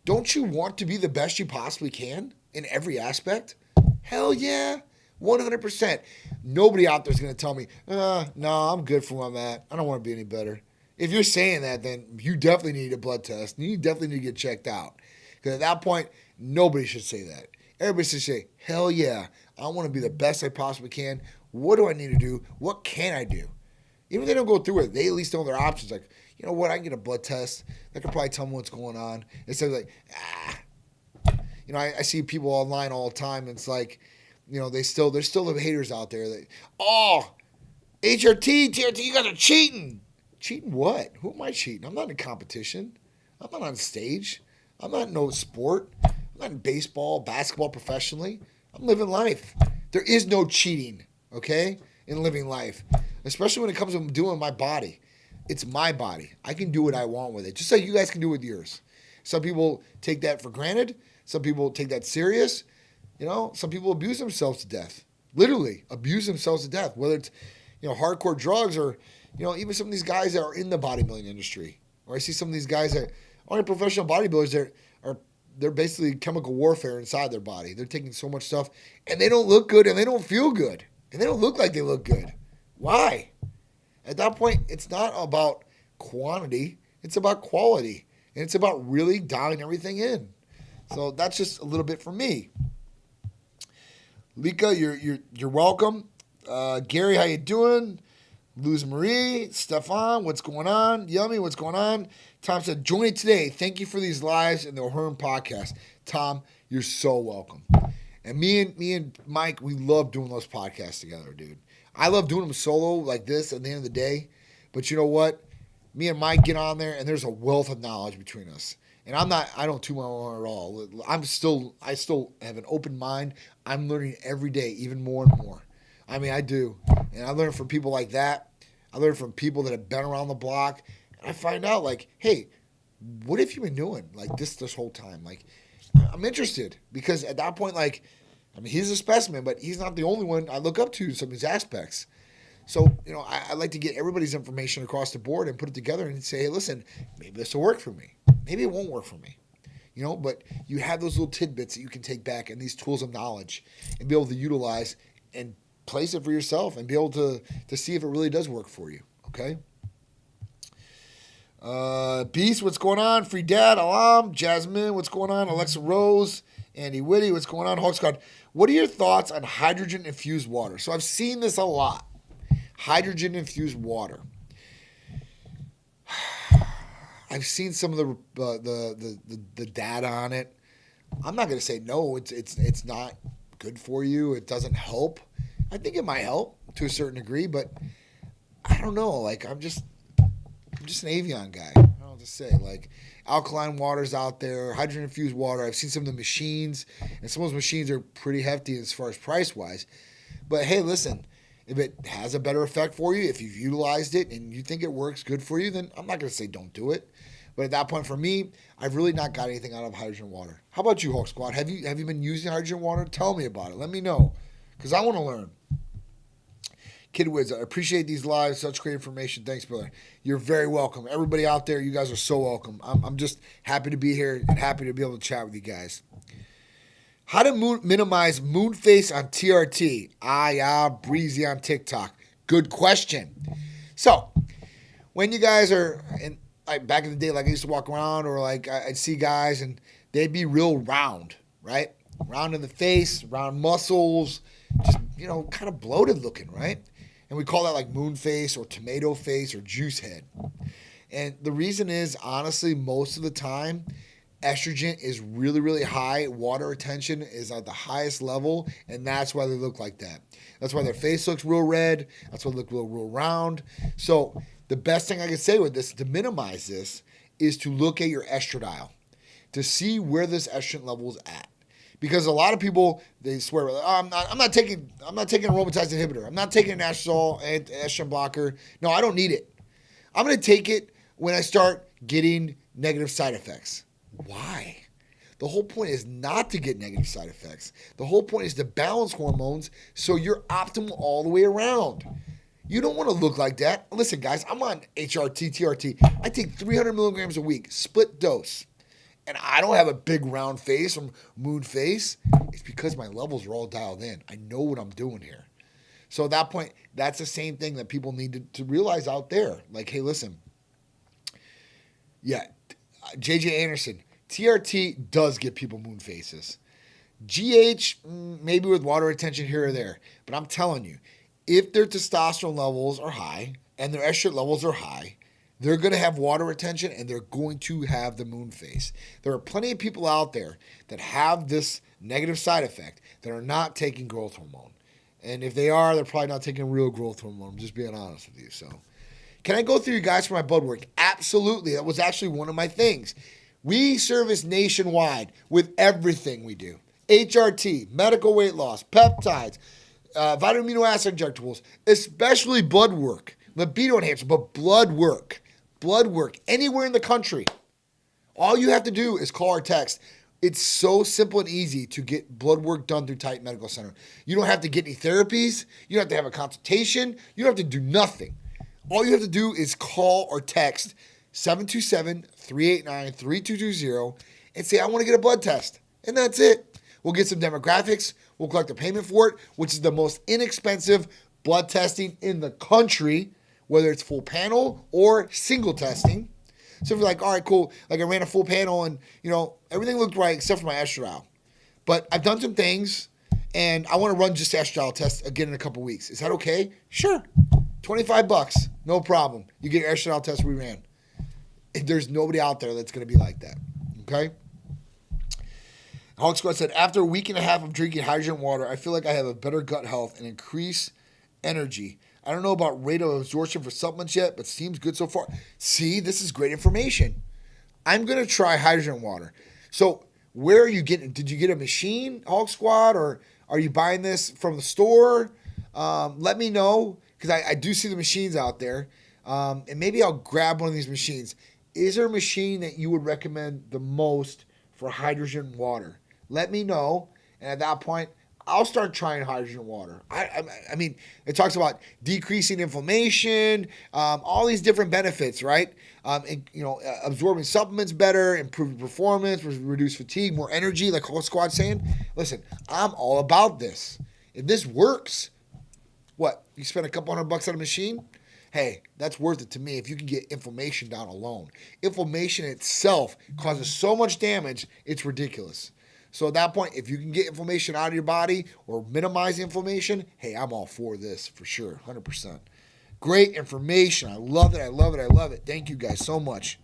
Don't you want to be the best you possibly can in every aspect? Hell yeah, 100%. Nobody out there is going to tell me, no, I'm good for where I'm at. I don't want to be any better. If you're saying that, then you definitely need a blood test. And you definitely need to get checked out. Because at that point, nobody should say that. Everybody should say, hell yeah, I want to be the best I possibly can. What do I need to do? What can I do? Even if they don't go through it, they at least know their options. Like, you know what, I can get a blood test. That could probably tell me what's going on. Instead of like, You know, I see people online all the time, and it's like, you know, there's still the haters out there that, HRT, TRT, you guys are cheating. Cheating what? Who am I cheating? I'm not in competition. I'm not on stage. I'm not in no sport. I'm not in baseball, basketball professionally. I'm living life. There is no cheating, okay, in living life, especially when it comes to doing my body. It's my body. I can do what I want with it, just like you guys can do with yours. Some people take that for granted. Some people take that serious. You know, some people abuse themselves to death. Literally abuse themselves to death, whether it's, you know, hardcore drugs or, you know, even some of these guys that are in the bodybuilding industry. Or I see some of these guys that aren't professional bodybuilders. They're basically chemical warfare inside their body. They're taking so much stuff, and they don't look good, and they don't feel good, and they don't look like they look good. Why? At that point, it's not about quantity. It's about quality, and it's about really dialing everything in. So that's just a little bit for me. Lika, you're welcome. Gary, how you doing? Luz Marie, Stefan, what's going on? Yummy, what's going on? Tom said, joining today. Thank you for these lives and the Hearn podcast. Tom, you're so welcome. And me and Mike, we love doing those podcasts together, dude. I love doing them solo like this at the end of the day. But you know what? Me and Mike get on there, and there's a wealth of knowledge between us. And I don't toot my own horn at all. I still have an open mind. I'm learning every day, even more and more. I mean, I do. And I learn from people like that. I learn from people that have been around the block. And I find out, like, hey, what have you been doing, like, this whole time? Like, I'm interested. Because at that point, like, I mean, he's a specimen, but he's not the only one I look up to in some of these aspects. So, you know, I like to get everybody's information across the board and put it together and say, hey, listen, maybe this will work for me. Maybe it won't work for me. You know, but you have those little tidbits that you can take back and these tools of knowledge and be able to utilize and place it for yourself and be able to see if it really does work for you, okay? Beast, what's going on? Free Dad, Alam, Jasmine, what's going on? Alexa Rose, Andy Whitty, what's going on? Hawk Squad, what are your thoughts on hydrogen-infused water? So I've seen this a lot. Hydrogen-infused water. I've seen some of the data on it. I'm not going to say no, it's not good for you. It doesn't help. I think it might help to a certain degree, but I don't know. Like, I'm just an Avion guy. I don't know what to say. Like, alkaline water's out there, hydrogen-infused water. I've seen some of the machines, and some of those machines are pretty hefty as far as price-wise. But, hey, listen, if it has a better effect for you, if you've utilized it and you think it works good for you, then I'm not going to say don't do it. But at that point, for me, I've really not got anything out of hydrogen water. How about you, Hawk Squad? Have you been using hydrogen water? Tell me about it. Let me know, because I want to learn. Kid Wiz, I appreciate these lives. Such great information. Thanks, brother. You're very welcome. Everybody out there, you guys are so welcome. I'm just happy to be here and happy to be able to chat with you guys. How to minimize moon face on TRT? Breezy on TikTok. Good question. So, when you guys are in, like, back in the day, like I used to walk around, or like I'd see guys and they'd be real round, right? Round in the face, round muscles, just, you know, kind of bloated looking, right? And we call that like moon face or tomato face or juice head. And the reason is, honestly, most of the time, estrogen is really, really high. Water retention is at the highest level, and that's why they look like that. That's why their face looks real red. That's why they look real round. So the best thing I can say with this to minimize this is to look at your estradiol to see where this estrogen level is at. Because a lot of people, they swear, oh, I'm not taking an aromatase inhibitor. I'm not taking an estrogen blocker. No, I don't need it. I'm going to take it when I start getting negative side effects. Why? The whole point is not to get negative side effects. The whole point is to balance hormones so you're optimal all the way around. You don't want to look like that. Listen, guys, I'm on HRT, TRT. I take 300 milligrams a week, split dose. And I don't have a big round face from moon face. It's because my levels are all dialed in. I know what I'm doing here. So at that point, that's the same thing that people need to realize out there. Like, hey, listen. Yeah, JJ Anderson, TRT does give people moon faces. GH, maybe with water retention here or there. But I'm telling you, if their testosterone levels are high and their estrogen levels are high, they're going to have water retention and they're going to have the moon face. There are plenty of people out there that have this negative side effect that are not taking growth hormone. And if they are, they're probably not taking real growth hormone. I'm just being honest with you. So, can I go through you guys for my blood work? Absolutely. That was actually one of my things. We service nationwide with everything we do. HRT, medical weight loss, peptides, vitamin amino acid injectables, especially blood work. Libido enhancer, but blood work. Blood work anywhere in the country. All you have to do is call or text. It's so simple and easy to get blood work done through Titan Medical Center. You don't have to get any therapies. You don't have to have a consultation. You don't have to do nothing. All you have to do is call or text 727-389-3220 and say, I want to get a blood test. And that's it. We'll get some demographics. We'll collect the payment for it, which is the most inexpensive blood testing in the country, whether it's full panel or single testing. So if you're like, all right, cool. Like I ran a full panel and, everything looked right except for my estradiol. But I've done some things and I want to run just estradiol test again in a couple weeks. Is that okay? Sure. $25, no problem. You get your estradiol test reran. There's nobody out there that's going to be like that. Okay? Hawk Squad said, after a week and a half of drinking hydrogen water, I feel like I have a better gut health and increased energy. I don't know about rate of absorption for supplements yet, but seems good so far. See, this is great information. I'm going to try hydrogen water. So where are you getting? Did you get a machine, Hawk Squad, or are you buying this from the store? Let me know, because I do see the machines out there. And maybe I'll grab one of these machines. Is there a machine that you would recommend the most for hydrogen water? Let me know. And at that point, I'll start trying hydrogen water. I mean, it talks about decreasing inflammation, all these different benefits, right? Absorbing supplements better, improving performance, reduce fatigue, more energy, like Whole Squad's saying. Listen, I'm all about this. If this works, what? You spend a couple $100 on a machine? Hey, that's worth it to me if you can get inflammation down alone. Inflammation itself causes so much damage, it's ridiculous. So at that point, if you can get inflammation out of your body or minimize inflammation, hey, I'm all for this for sure, 100%. Great information. I love it. I love it. I love it. Thank you guys so much.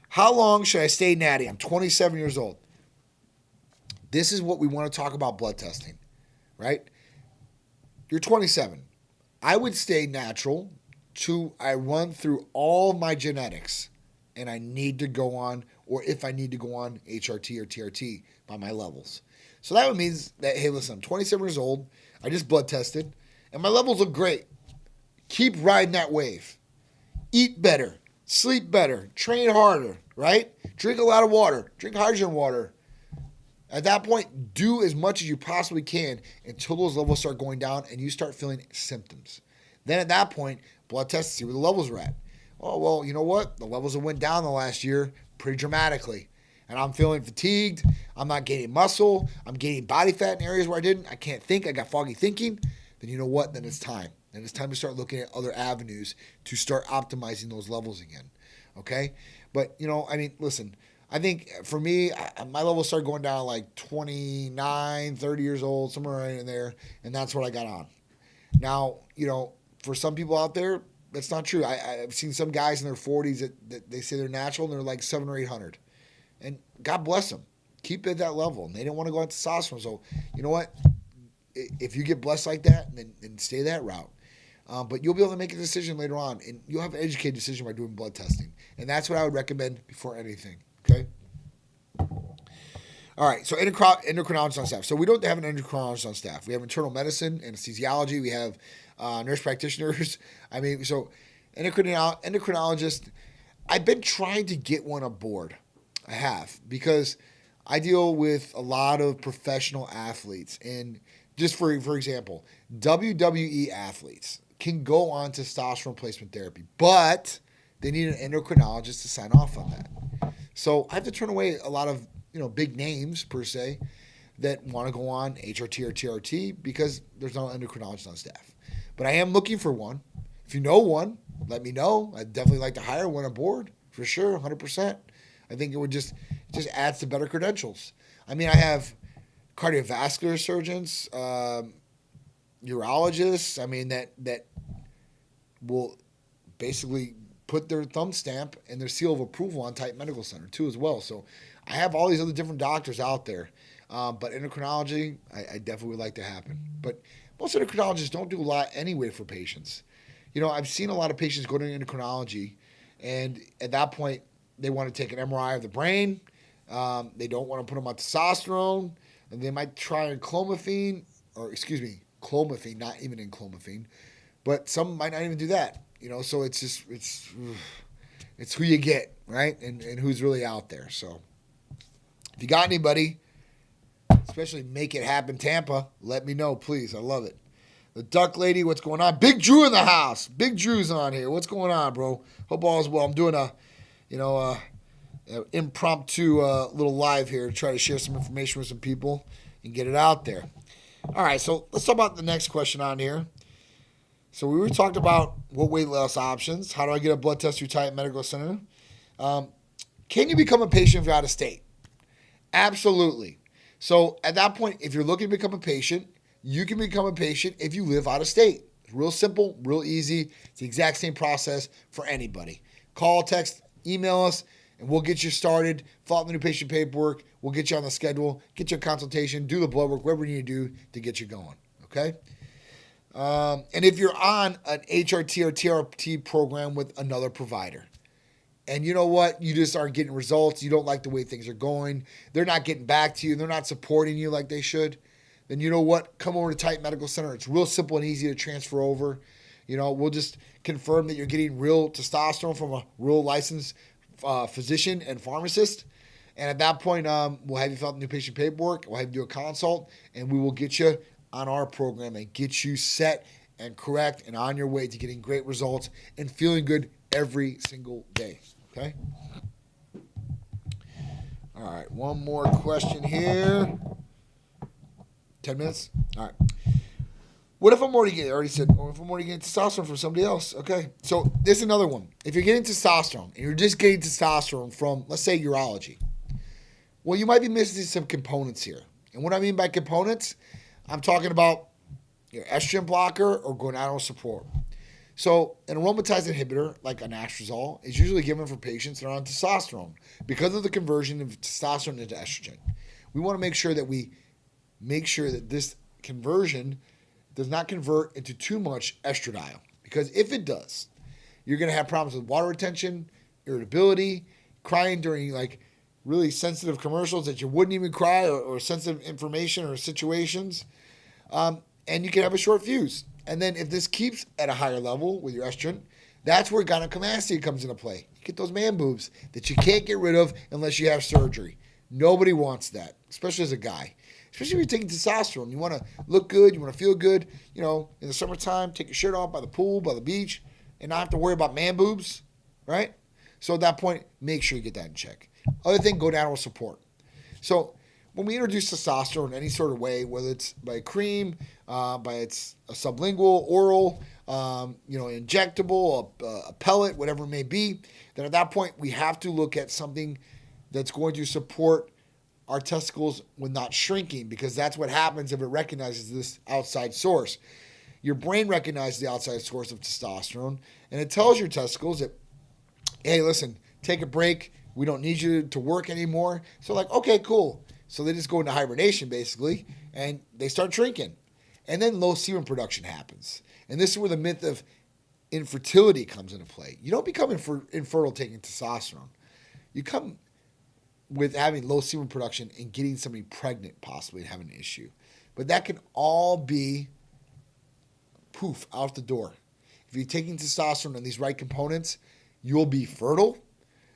How long should I stay natty? I'm 27 years old. This is what we want to talk about blood testing, right? You're 27. I would stay natural till I run through all my genetics and I need to go on, or if I need to go on HRT or TRT by my levels. So that means that, hey, listen, I'm 27 years old. I just blood tested, and my levels look great. Keep riding that wave. Eat better. Sleep better. Train harder, right? Drink a lot of water. Drink hydrogen water. At that point, do as much as you possibly can until those levels start going down and you start feeling symptoms. Then at that point, blood test to see where the levels are at. Oh, well, you know what? The levels have went down the last year pretty dramatically. And I'm feeling fatigued. I'm not gaining muscle. I'm gaining body fat in areas where I didn't. I can't think. I got foggy thinking. Then you know what? Then it's time. Then it's time to start looking at other avenues to start optimizing those levels again. Okay? But, listen, I think for me, my levels started going down like 29, 30 years old, somewhere right in there. And that's what I got on. Now, for some people out there, that's not true. I've seen some guys in their 40s that they say they're natural and they're like 700 or 800. And God bless them. Keep it at that level. And they don't want to go on testosterone. So, you know what? If you get blessed like that, then stay that route. But you'll be able to make a decision later on, and you'll have an educated decision by doing blood testing. And that's what I would recommend before anything, okay? All right, so endocrinologist on staff. So we don't have an endocrinologist on staff. We have internal medicine, anesthesiology. We have nurse practitioners. I mean, so endocrinologist, I've been trying to get one aboard. I have, because I deal with a lot of professional athletes. And just for example, WWE athletes can go on testosterone replacement therapy, but they need an endocrinologist to sign off on that. So I have to turn away a lot of big names per se that want to go on HRT or TRT because there's no endocrinologist on staff. But I am looking for one. If you know one, let me know. I'd definitely like to hire one aboard for sure, 100%. I think it just adds to better credentials. I mean, I have cardiovascular surgeons, urologists. I mean, that will basically put their thumb stamp and their seal of approval on Titan Medical Center too as well. So I have all these other different doctors out there. But endocrinology, I definitely would like to happen. But most endocrinologists don't do a lot anyway for patients. I've seen a lot of patients go to endocrinology, and at that point, they want to take an MRI of the brain. They don't want to put them on testosterone. And they might try clomiphene, not even in clomiphene. But some might not even do that. So it's who you get, right? And who's really out there. So if you got anybody, especially Make It Happen Tampa, let me know, please. I love it. The Duck Lady, what's going on? Big Drew in the house. Big Drew's on here. What's going on, bro? Hope all is well. I'm doing a impromptu little live here to try to share some information with some people and get it out there. All right, so let's talk about the next question on here. So we talked about what weight loss options. How do I get a blood test through Titan Medical Center? Can you become a patient if you're out of state? Absolutely. So at that point, if you're looking to become a patient, you can become a patient if you live out of state. It's real simple, real easy. It's the exact same process for anybody. Call, text, email us, and we'll get you started. Fill out the new patient paperwork. We'll get you on the schedule, get you a consultation, do the blood work, whatever you need to do to get you going, okay? And if you're on an HRT or TRT program with another provider, and you know what, you just aren't getting results, you don't like the way things are going, they're not getting back to you, they're not supporting you like they should, then you know what, come over to Titan Medical Center. It's real simple and easy to transfer over. We'll just confirm that you're getting real testosterone from a real licensed physician and pharmacist. And at that point, we'll have you fill out the new patient paperwork. We'll have you do a consult, and we will get you on our program and get you set and correct and on your way to getting great results and feeling good every single day. Okay? All right, one more question here. 10 minutes? All right. What if I'm already getting testosterone from somebody else? Okay, so this is another one. If you're getting testosterone and you're just getting testosterone from, let's say, urology, well, you might be missing some components here. And what I mean by components, I'm talking about your estrogen blocker or gonadal support. So an aromatase inhibitor, like an anastrozole, is usually given for patients that are on testosterone because of the conversion of testosterone into estrogen. We want to make sure that this conversion does not convert into too much estradiol, because if it does, you're going to have problems with water retention, irritability, crying during really sensitive commercials that you wouldn't even cry, or sensitive information or situations, and you can have a short fuse. And then if this keeps at a higher level with your estrogen, that's where gynecomastia comes into play. You get those man boobs that you can't get rid of unless you have surgery. Nobody wants that, especially as a guy. Especially if you're taking testosterone. You want to look good. You want to feel good. In the summertime, take your shirt off by the pool, by the beach, and not have to worry about man boobs, right? So at that point, make sure you get that in check. Other thing, gonadal support. So when we introduce testosterone in any sort of way, whether it's by cream, by it's a sublingual, oral, injectable, a pellet, whatever it may be, then at that point, we have to look at something that's going to support our testicles with not shrinking, because that's what happens if it recognizes this outside source. Your brain recognizes the outside source of testosterone, and it tells your testicles that, hey, listen, take a break. We don't need you to work anymore. So okay, cool. So they just go into hibernation, basically, and they start shrinking. And then low semen production happens. And this is where the myth of infertility comes into play. You don't become infertile taking testosterone. You come with having low semen production and getting somebody pregnant, possibly, and having an issue. But that can all be poof, out the door. If you're taking testosterone and these right components, you'll be fertile,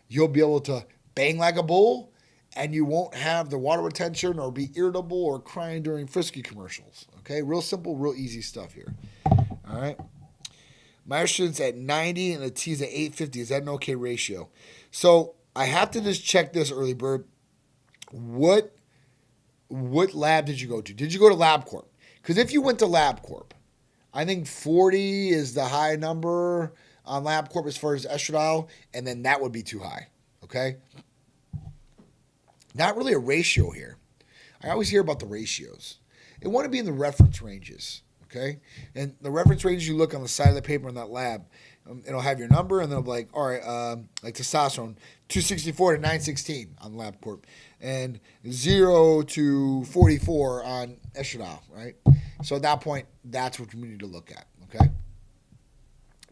you'll be able to bang like a bull, and you won't have the water retention or be irritable or crying during Frisky commercials. Okay, real simple, real easy stuff here. All right. My estrogen's at 90 and the T's at 850. Is that an okay ratio? So I have to just check this, early bird. What lab did you go to? Did you go to LabCorp? Because if you went to LabCorp, I think 40 is the high number on LabCorp as far as estradiol, and then that would be too high. Okay? Not really a ratio here. I always hear about the ratios. It want to be in the reference ranges. Okay? And the reference ranges you look on the side of the paper in that lab, it'll have your number, and they'll be like, all right, like testosterone, 264 to 916 on LabCorp, and 0 to 44 on estradiol, right? So at that point, that's what we need to look at, okay?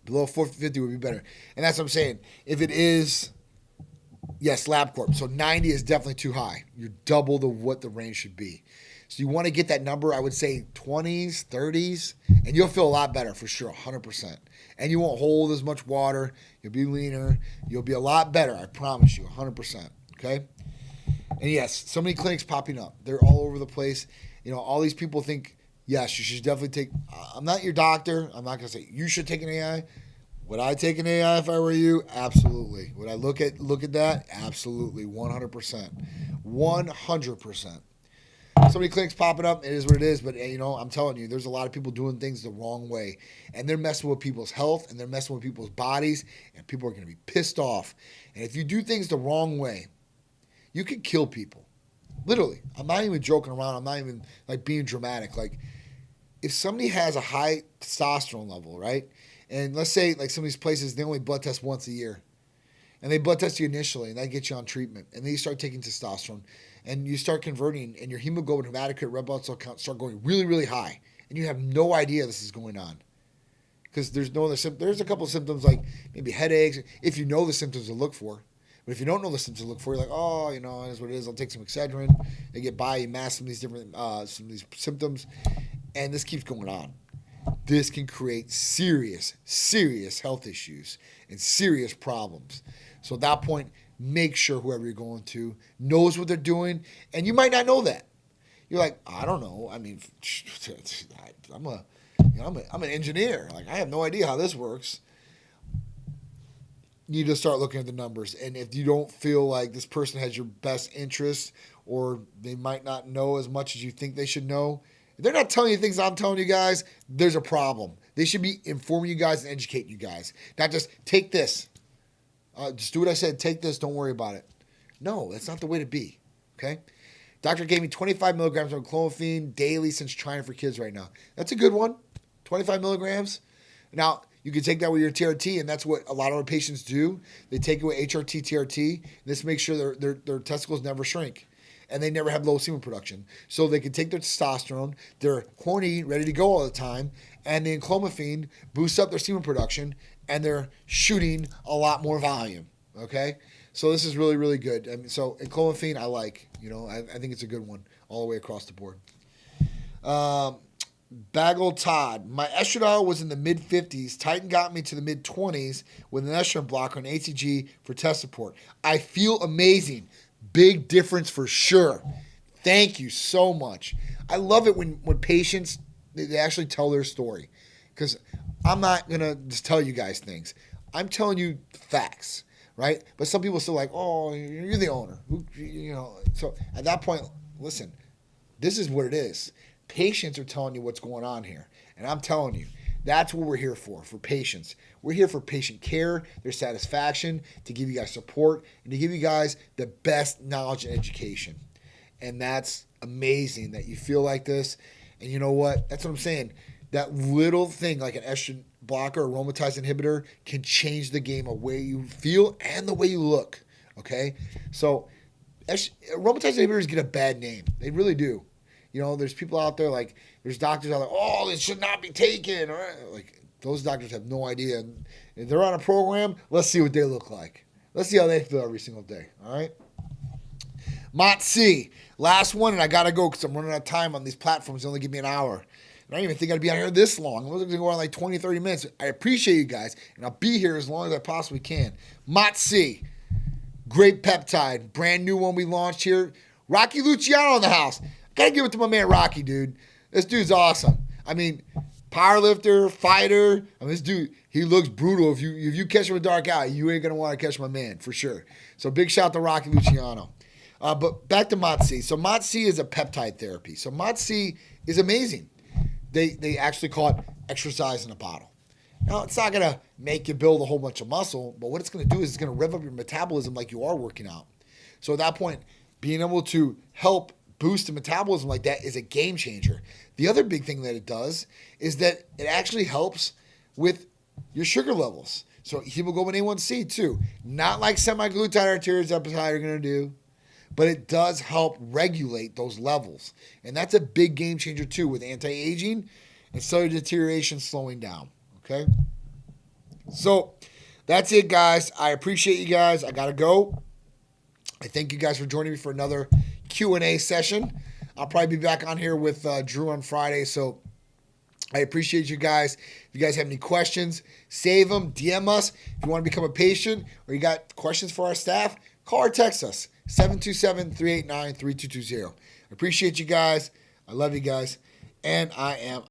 Below 450 would be better. And that's what I'm saying. If it is, yes, LabCorp, so 90 is definitely too high. You're double what the range should be. So you want to get that number, I would say 20s, 30s, and you'll feel a lot better for sure, 100%. And you won't hold as much water. You'll be leaner. You'll be a lot better, I promise you, 100%, okay? And yes, so many clinics popping up. They're all over the place. You know, all these people think, yes, you should definitely take, I'm not your doctor. I'm not going to say you should take an AI. Would I take an AI if I were you? Absolutely. Would I look at that? Absolutely, 100%. 100%. So many clinics popping up. It is what it is. But, you know, I'm telling you, there's a lot of people doing things the wrong way. And they're messing with people's health, and they're messing with people's bodies, and people are going to be pissed off. And if you do things the wrong way, you can kill people. Literally. I'm not even joking around. I'm not even, like, being dramatic. Like, if somebody has a high testosterone level, right? And let's say, like, some of these places, they only blood test once a year. And they blood test you initially, and that gets you on treatment. And then you start taking testosterone. And you start converting, and your hemoglobin, hematocrit, red blood cell count start going really, really high. And you have no idea this is going on. Because there's no other symptoms. There's a couple of symptoms like maybe headaches, if you know the symptoms to look for. But if you don't know the symptoms to look for, you're like, oh, you know, that's what it is. I'll take some Excedrin. They get by, you mask some of these different some of these symptoms. And this keeps going on. This can create serious, serious health issues and serious problems. So at that point, make sure whoever you're going to knows what they're doing, and you might not know that. You're like, I don't know. I mean, I'm an engineer. Like, I have no idea how this works. You need to start looking at the numbers, and if you don't feel like this person has your best interest, or they might not know as much as you think they should know, if they're not telling you things I'm telling you guys, there's a problem. They should be informing you guys and educating you guys, not just take this. Just do what I said. Take this. Don't worry about it. No, that's not the way to be. Okay? Doctor gave me 25 milligrams of clomiphene daily since trying for kids right now. That's a good one. 25 milligrams. Now, you can take that with your TRT, and that's what a lot of our patients do. They take it with HRT, TRT. This makes sure their testicles never shrink, and they never have low semen production. So they can take their testosterone. They're horny, ready to go all the time, and the clomiphene boosts up their semen production, and they're shooting a lot more volume, okay? So this is really, really good. I mean, so clomiphene I like. You know, I think it's a good one all the way across the board. Bagel Todd. My estradiol was in the mid-50s. Titan got me to the mid-20s with an estrogen blocker and ACG for test support. I feel amazing. Big difference for sure. Thank you so much. I love it when patients, they actually tell their story. Because I'm not going to just tell you guys things. I'm telling you facts, right? But some people still like, oh, you're the owner. You know. So at that point, listen, this is what it is. Patients are telling you what's going on here. And I'm telling you, that's what we're here for patients. We're here for patient care, their satisfaction, to give you guys support, and to give you guys the best knowledge and education. And that's amazing that you feel like this. And you know what? That's what I'm saying. That little thing like an estrogen blocker or aromatase inhibitor can change the game of way you feel and the way you look, okay? So aromatase inhibitors get a bad name. They really do. There's people out there like, there's doctors out there, oh, this should not be taken. Or, like, those doctors have no idea. And if they're on a program, let's see what they look like. Let's see how they feel every single day. All right. Mott C. Last one, and I got to go because I'm running out of time on these platforms. They only give me an hour. And I didn't even think I'd be on here this long. I was going to go on like 20, 30 minutes. I appreciate you guys, and I'll be here as long as I possibly can. Mott C. Great peptide. Brand new one we launched here. Rocky Luciano in the house. Got to give it to my man Rocky, dude. This dude's awesome. I mean, powerlifter, fighter. I mean, this dude, he looks brutal. If you catch him with a dark eye, you ain't going to want to catch my man, for sure. So big shout out to Rocky Luciano. But back to Mott C. So Mott C is a peptide therapy. So Mott C is amazing. They actually call it exercise in a bottle. Now, it's not going to make you build a whole bunch of muscle, but what it's going to do is it's going to rev up your metabolism like you are working out. So at that point, being able to help boost the metabolism like that is a game changer. The other big thing that it does is that it actually helps with your sugar levels. So hemoglobin A1C too. Not like semaglutide arteriosepatide are going to do, but it does help regulate those levels. And that's a big game changer too with anti-aging and cellular deterioration slowing down. Okay? So that's it, guys. I appreciate you guys. I got to go. I thank you guys for joining me for another Q&A session. I'll probably be back on here with Drew on Friday. So I appreciate you guys. If you guys have any questions, save them, DM us. If you want to become a patient or you got questions for our staff, call or text us, 727-389-3220. I appreciate you guys. I love you guys. And I am